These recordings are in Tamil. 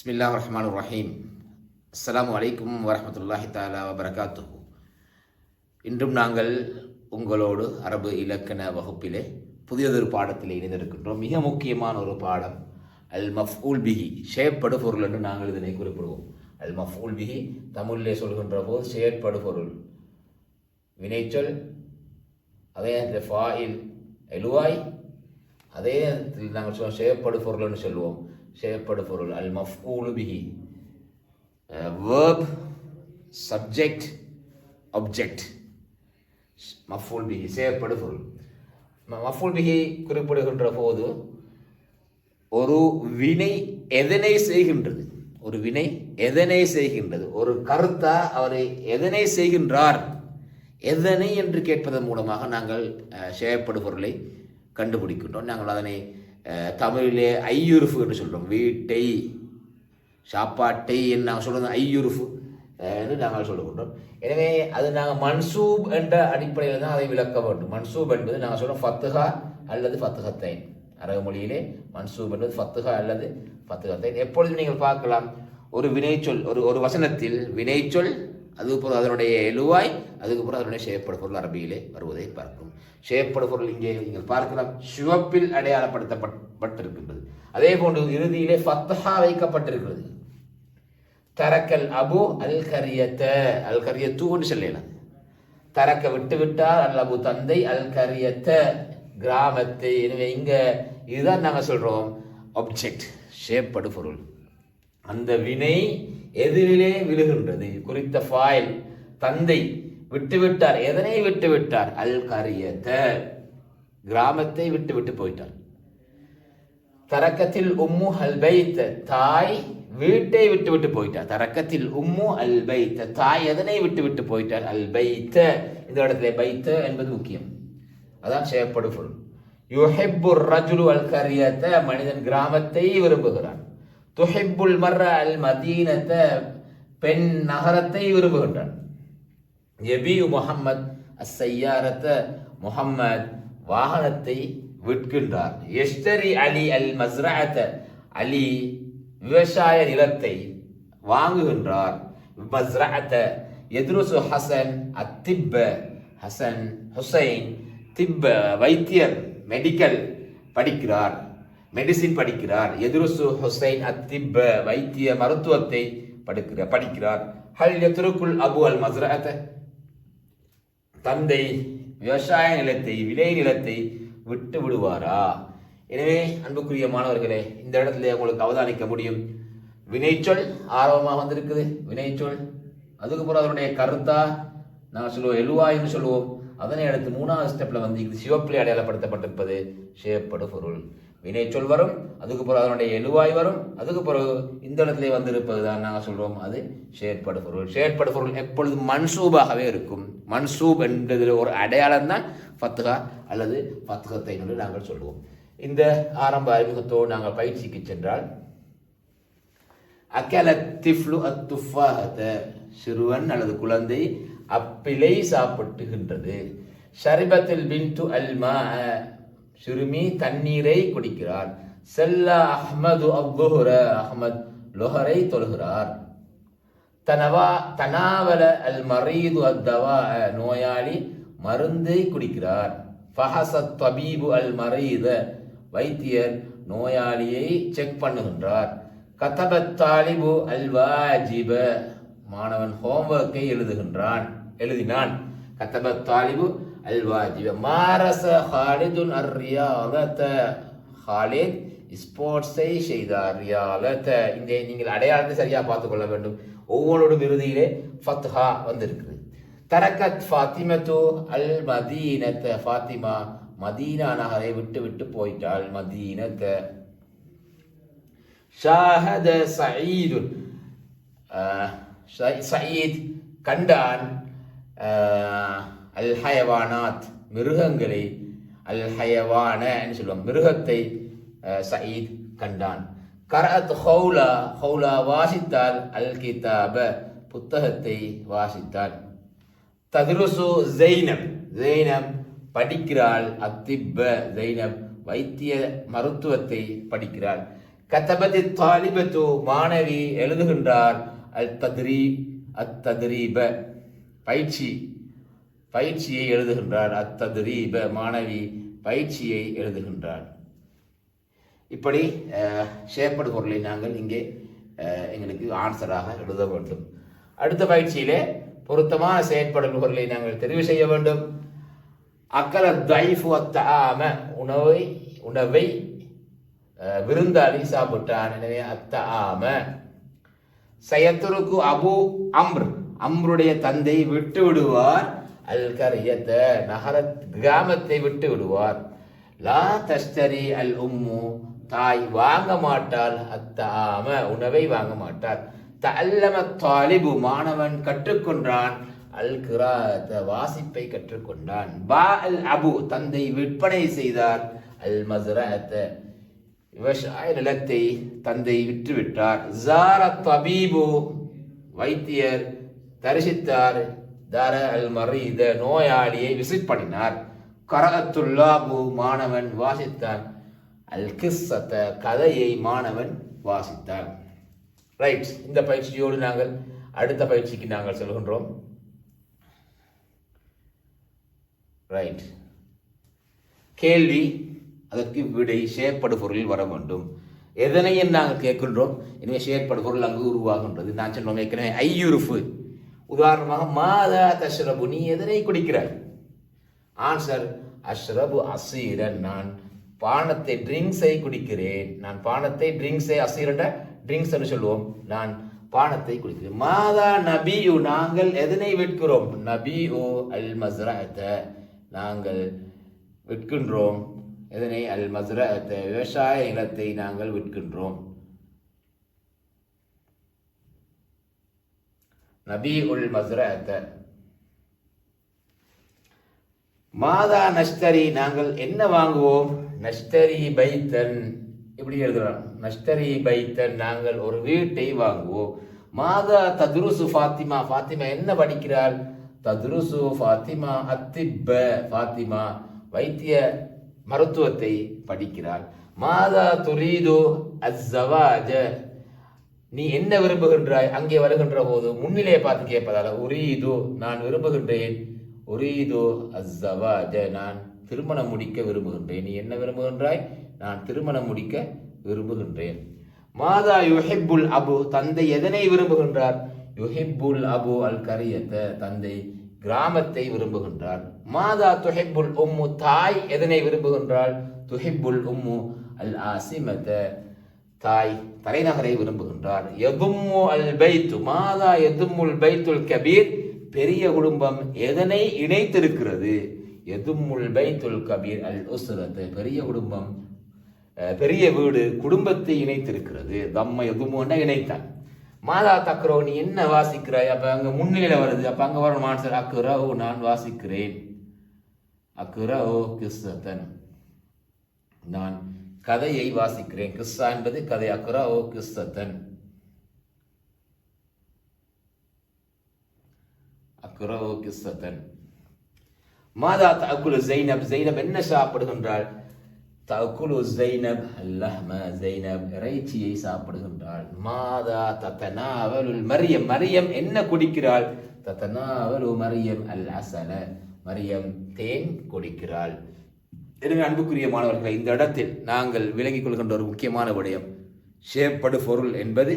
பிஸ்மில்லாஹிர் ரஹ்மானிர் ரஹீம். அஸ்ஸலாமு அலைக்கும் வரஹ்மத்துல்லாஹி தஆலா வபரகாத்துஹு. இன்றும் நாங்கள் உங்களோடு அரபு இலக்கண வகுப்பிலே புதியதொரு பாடத்தில் இணைந்திருக்கின்றோம். மிக முக்கியமான ஒரு பாடம் அல் மஃஊல் பிஹி, செயற்படு பொருள் என்று நாங்கள் இதனை குறிப்பிடுவோம். அல் மஃஊல் பிஹி தமிழிலே சொல்கின்ற போது செயற்படு பொருள், வினைச்சொல், அதே நேரத்தில் ஃபாயில் எழுவாய், அதே நேரத்தில் நாங்கள் சொல்லுவோம் செயற்படு பொருள் என்று சொல்லுவோம். செயற்படு பொருள் அல் மஃஊலு பிஹி, verb, subject, object. மஃஊல் பிஹி செயற்படு பொருள். மஃஊல் பிஹி குறிப்பிடுகின்ற போது ஒரு வினை எதனை செய்கின்றது, ஒரு வினை எதனை செய்கின்றது, ஒரு கருத்தா அவரை எதனை செய்கின்றார், எதனை என்று கேட்பதன் மூலமாக நாங்கள் செயற்படு பொருளை கண்டுபிடிக்கின்றோம். நாங்கள் அதனை தமிழிலே ஐயுறுஃபு என்று சொல்கிறோம். வீட்டை, சாப்பாட்டை என்று நாங்கள் சொல்கிறது ஐயுறுஃபு என்று நாங்கள் சொல்லுகின்றோம். எனவே அது நாங்கள் மன்சூப் என்ற அடிப்படையில் தான் அதை விளக்க வேண்டும். மன்சூப் என்பது நாங்கள் சொல்கிறோம் ஃபத்துஹா அல்லது ஃபத்துஹத்தைன். அரபு மொழியிலே மன்சூப் என்பது ஃபத்துஹா அல்லது ஃபத்துஹத்தைன். எப்பொழுதும் நீங்கள் பார்க்கலாம், ஒரு வினைச்சொல், ஒரு வசனத்தில் வினைச்சொல், அதுக்கப்புறம் அதனுடைய எழுவாய், அதுக்கப்புறம் அதனுடைய செயற்படு பொருள் அரபியிலே வருவதை பார்க்கும். செயற்படு பொருள் இங்கே நீங்கள் பார்க்கலாம், சிவப்பில் அடையாளப்படுத்தப்பட்டிருக்கின்றது. அதே போன்று இறுதியிலே ஃபத்ஹா வைக்கப்பட்டிருக்கிறது. தரக்கல் அபு அல் கரியத்த, அல் கரியத்து என்று சொல்லலாம். தரக்க விட்டு விட்டார், அல் அபு தந்தை, அல் கரியத்த கிராமத்தை. எனவே இங்க இதுதான் நாங்கள் சொல்றோம் ஆப்ஜெக்ட், செயற்படு பொருள். அந்த வினை எதிரிலே விழுகின்றது. குறித்த ஃபாயில் தந்தை விட்டுவிட்டார். எதனை விட்டுவிட்டார்? அல் கரியத்த கிராமத்தை விட்டு போயிட்டார். தரக்கத்தில் உம்மு அல் பைத், தாய் வீட்டை விட்டு போயிட்டார். தரக்கத்தில் உம்மு அல் பைத், தாய் எதனை விட்டு போயிட்டார்? அல் பைத். இந்த இடத்துல பைத் என்பது முக்கியம், அதான் செயற்படு பொருள். யுஹிப்பு ரஜுலு அல் கரியத்த, மனிதன் கிராமத்தை விரும்புகிறான். துஹிப்புல் மர்ர அல் மதீனத்த, பெண் நகரத்தை விரும்புகின்றான். யபீஉ முஹம்மத் அஸ்ஸையாரத்த, முஹம்மத் வாகனத்தை விற்கின்றார். யஷ்தரி அலி அல் மஸ்ரஅத்த, அலி விவசாய நிலத்தை வாங்குகின்றார். மஸ்ரஅத்த. யத்ருசு ஹசன் அத்திப்ப, ஹசன் ஹுசைன், திப்ப வைத்தியர், மெடிக்கல் படிக்கிறார், மெடிசின் படிக்கிறார். எதுருசு ஹுசைன் அத்திப்ப, வைத்திய மருத்துவத்தை படிக்கிறார். ஹல் யத்ருகுல் அபு அல் மஸ்ரஅத்த, தந்தை விவசாய நிலத்தை, விளை நிலத்தை விட்டு விடுவாரா? எனவே அன்புக்குரிய மாணவர்களே, இந்த இடத்துல உங்களுக்கு அவதானிக்க முடியும், வினைச்சொல் ஆர்வமாக வந்திருக்குது. வினைச்சொல், அதுக்கப்புறம் அதனுடைய கருத்தா நாங்கள் சொல்லுவோம் எழுவாய்னு சொல்லுவோம். அதனை அடுத்து மூணாவது ஸ்டெப்ல வந்து சிவப்பிலே அடையாளப்படுத்தப்பட்டிருப்பது செயற்படு பொருள். வினைச்சொல் வரும், அதுக்கப்புறம் அதனுடைய எழுவாய் வரும், அதுக்கு பிறகு இந்த இடத்துல வந்திருப்பது தான் நாங்கள் சொல்றோம் அது செயற்படு பொருள். செயற்படு பொருள் எப்பொழுதும் மன்சூபாகவே இருக்கும். மன்சூப் என்றதில் ஒரு அடையாளம் தான் ஃபத்ஹா அல்லது ஃபத்ஹத்தை என்று நாங்கள் சொல்லுவோம். இந்த ஆரம்ப அறிமுகத்தோடு நாங்கள் பயிற்சிக்கு சென்றால், அகலத் திஃப்லு அத்துஃபாஹத, சிறுவன் அல்லது குழந்தை அப்பிளை சாப்பிட்டுகின்றது. ஷரிபத்தில் பின்து அல் மா, சிறுமி தண்ணீரை குடிக்கிறார். செல்லா அஹ்மது அவ்வுஹுர, அஹ்மத் லொஹரை தொழுகிறார். தனாவல அல் மரீது அத்தவா, நோயாளி மருந்தை குடிக்கிறார். ஃபஹசத் தபீபு அல் மரீத, வைத்தியர் நோயாளியை செக் பண்ணுகின்றார். கதபத் தாலிபு அல் வாஜிப, மாணவன் ஹோம்வொர்க்கை எழுதினான். கதபத் தாலிபு அல் வாஜிப. மாரச ஹாலிதுன் அர் ரியாலத, ஹாலித் ஸ்போர்ட்ஸை செய்தார். ரியாலத, இந்த நீங்கள் அடையாளத்தை சரியா பார்த்துக் கொள்ள வேண்டும். ஒவ்வொருடும் இறுதியிலே ஃபத்ஹா வந்திருக்குது. தரக்கத் ஃபாத்திமத்து அல் மதீனத்த, ஃபாத்திமா மதீனா நகரை விட்டு போயிட்டாள். மதீனத்த. ஷாஹத சயீதுன், சயீத் கண்டான். அல் ஹயவானாத், மிருகங்களை. அல் ஹயவான சொல்லுவோம், மிருகத்தை சயீத் கண்டான். கரஅத் ஹௌலா, ஹௌலா வாசித்தால். அல் கிதாப, புத்தகத்தை வாசித்தாள். தத்ருசு ஜைனப், ஜைனப் படிக்கிறாள். அத்திப்ப, ஜைனப் வைத்திய மருத்துவத்தை படிக்கிறாள். கதபதி தாலிபத்து மாணவி எழுதுகின்றார். அத்தத்ரீப பயிற்சியை எழுதுகின்றார். அத்தத்ரீப மாணவி பயிற்சியை எழுதுகின்றார். இப்படி ஷேப்படு பொருளை நாங்கள் இங்கே எங்களுக்கு ஆன்சராக எழுத வேண்டும். அடுத்த பயிற்சியிலே பொருத்தமான செயற்படும் பொருளை நாங்கள் தெரிவு செய்ய வேண்டும். அக்கல தைஃபு அத்தாம உணவை விருந்தாளி சாப்பிட்டான். எனவே அத்தாம. சயத்துருக்கு அபு அம்ருடைய தந்தை விட்டு விடுவார். அல் கரியத்த நகர கிராமத்தை விட்டு விடுவார். லா தஸ்தரி அல் உம்மு தாய் வாங்க மாட்டாள். அத்தாம உணவை வாங்க மாட்டாள். தஅல்லம தாலிபு மாணவன் கற்றுக்கொண்டான். அல் கிராஅத வாசிப்பை கற்றுக்கொண்டான். பா அல் அபு தந்தை விற்பனை செய்தார். அல் மஸ்ரஅத விவசாய நிலத்தை தந்தை விற்றுவிட்டார். ஜார தபீபு வைத்தியர் தரிசித்தார். தார அல் மரீத நோயாளியை விசிட் பண்ணினார். கரஅத்துல்லாபு மாணவன் வாசித்தான். அல் கிஸ்ஸத கதையை மாணவன் வாசித்தான். ரைட். இந்த பயிற்சியோடு நாங்கள் அடுத்த பயிற்சிக்கு நாங்கள் செல்கின்றோம். ரைட். கேள்வி, அதற்கு விடை ஷேப்படு பொருளில் வர வேண்டும். எதனையும் நாங்கள் கேட்கின்றோம். எனவே ஷேப்படு பொருள் அங்கு உருவாகின்றது. நான் சொன்னோம் ஏற்கனவே ஐயுறுப்பு. உதாரணமாக மாதா தஷ்ரபு நீ எதனை குடிக்கிறாய்? ஆன்சர் அஷ்ரபு அசீரன் நான் பானத்தை ட்ரிங்க்ஸை குடிக்கிறேன். நான் பானத்தை ட்ரிங்க்ஸை அசீரன் ட்ரிங்க்ஸ் என்று சொல்லுவோம். நான் பானத்தை குடிக்கிறேன். மாதா நபியு நாங்கள் எதனை விற்கிறோம்? நபியு அல் மஸ்ரஅத நாங்கள் விற்கின்றோம். எதனை? அல் மஸ்ரஅத விவசாய நிலத்தை நாங்கள் விற்கின்றோம். நபி உல் மஸ்ரஅத. மாதா நஷ்தரி நாங்கள் என்ன வாங்குவோம்? நஷ்தரி பைத்தன். இப்படி எழுதுறோம். நஷ்தரி பைத்தன் நாங்கள் ஒரு வீட்டை வாங்குவோம். மாதா தத்ருசு ஃபாத்திமா ஃபாத்திமா என்ன படிக்கிறாள்? தத்ருசு ஃபாத்திமா அத்திப்ப ஃபாத்திமா வைத்திய மருத்துவத்தை படிக்கிறாள். மாதா துரீது அஸ்ஸவாஜ நீ என்ன விரும்புகின்றாய்? அங்கே வருகின்ற போது முன்னிலையை பார்த்து கேட்பதால உரீது நான் விரும்புகின்றேன். உரீது அஸ்ஸவாஜ நான் திருமணம் முடிக்க விரும்புகின்றேன். நீ என்ன விரும்புகின்றாய்? நான் திருமணம் முடிக்க விரும்புகின்றேன். மாதா யுஹிப்புல் அபு தந்தை எதனை விரும்புகின்றார்? யுஹிப்புல் அபு அல் கரியத்த தந்தை கிராமத்தை விரும்புகின்றார். மாதா துஹிப்புல் உம்மு தாய் எதனை விரும்புகின்றாள்? துஹிப்புல் உம்மு அல் ஆசிமத தாய் தலைநகரை விரும்புகின்றார். யதும்மு அல் பைத்து மாதா யதும்முல் பைத்துல் கபீர் பெரிய குடும்பம் எதனை இணைத்திருக்கிறது? யதும்முல் பைத்துல் கபீர் அல் உஸ்ரத் பெரிய குடும்பம் பெரிய வீடு குடும்பத்தை இணைத்திருக்கிறது. தம்ம யதும்முன்னா இணைத்தான். மாதா தக்ரோ நீ என்ன வாசிக்கிறாய்? அப்ப அங்க முன்னிலையில வருது. அப்ப அங்க வரணும் ஆன்சர் அக்ரோ நான் வாசிக்கிறேன். அக்ரோ கிஸ்ஸத்தன் நான் கதையை வாசிக்கிறேன். கிஸ்ஸா என்பது கதை. அக்ரோ கிஸ்ஸத்தன் அக்ரோ கிஸ்ஸத்தன். மாதா தஅக்குலு ஸைனப் ஸைனப் என்ன சாப்பிடுகின்றாள்? தஅக்குலு ஸைனப் அல்லஹ்ம ஸைனப் இறைச்சியை சாப்பிடுகின்றாள். மாதா ததனாவலுல் மரியம் மரியம் என்ன குடிக்கிறாள்? ததனாவலு மரியம் அல் அஸல மரியம் தேன் குடிக்கிறாள். எனவே அன்புக்குரிய மாணவர்களை இந்த இடத்தில் நாங்கள் விளங்கிக் கொள்கின்ற ஒரு முக்கியமான விடயம் ஷேப்படு பொருள் என்பது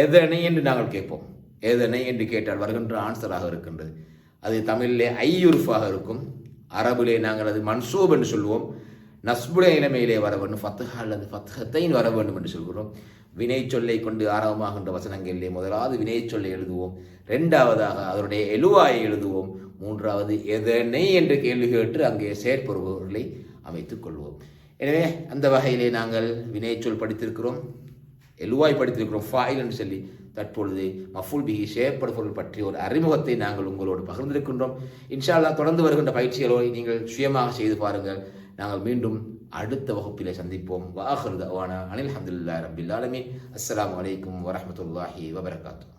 எதனை என்று நாங்கள் கேட்போம். எதனை என்று கேட்டால் வருகின்ற ஆன்சராக இருக்கின்றது. அது தமிழிலே ஐயுறுஃபாக இருக்கும். அரபிலே நாங்கள் அது மன்சூப் என்று சொல்வோம். நஸ்புடைய நிலைமையிலே வர வேண்டும். ஃபத்ஹா அல்லது ஃபத்ஹத்தைன் வர வேண்டும் என்று சொல்கிறோம். வினை சொல்லை கொண்டு ஆரம்பமாகின்ற வசனங்களிலே முதலாவது வினை சொல்லை எழுதுவோம். இரண்டாவதாக அதனுடைய எழுவாயை எழுதுவோம். மூன்றாவது எதனை என்று கேள்வி கேட்டு அங்கே செயற்பொருள்களை அமைத்துக் கொள்வோம். எனவே அந்த வகையிலே நாங்கள் வினைச்சொல் படித்திருக்கிறோம், எழுவாய் படித்திருக்கிறோம், ஃபாயில் என்று சொல்லி தற்பொழுது மஃபூல் பிஹி ஷேப்படு பொருள் பற்றிய ஒரு அறிமுகத்தை நாங்கள் உங்களோடு பகிர்ந்திருக்கின்றோம். இன்ஷா அல்லாஹ் தொடர்ந்து வருகின்ற பயிற்சிகளோடு நீங்கள் சுயமாக செய்து பாருங்கள். நாங்கள் மீண்டும் அடுத்த வகுப்பிலே சந்திப்போம். வஆகிரு தஅவானா அனில் ஹம்துலில்லாஹி ரப்பில் ஆலமீன். அஸ்ஸலாமு அலைக்கும் வரஹ்மத்துல்லாஹி வபரகாத்துஹு.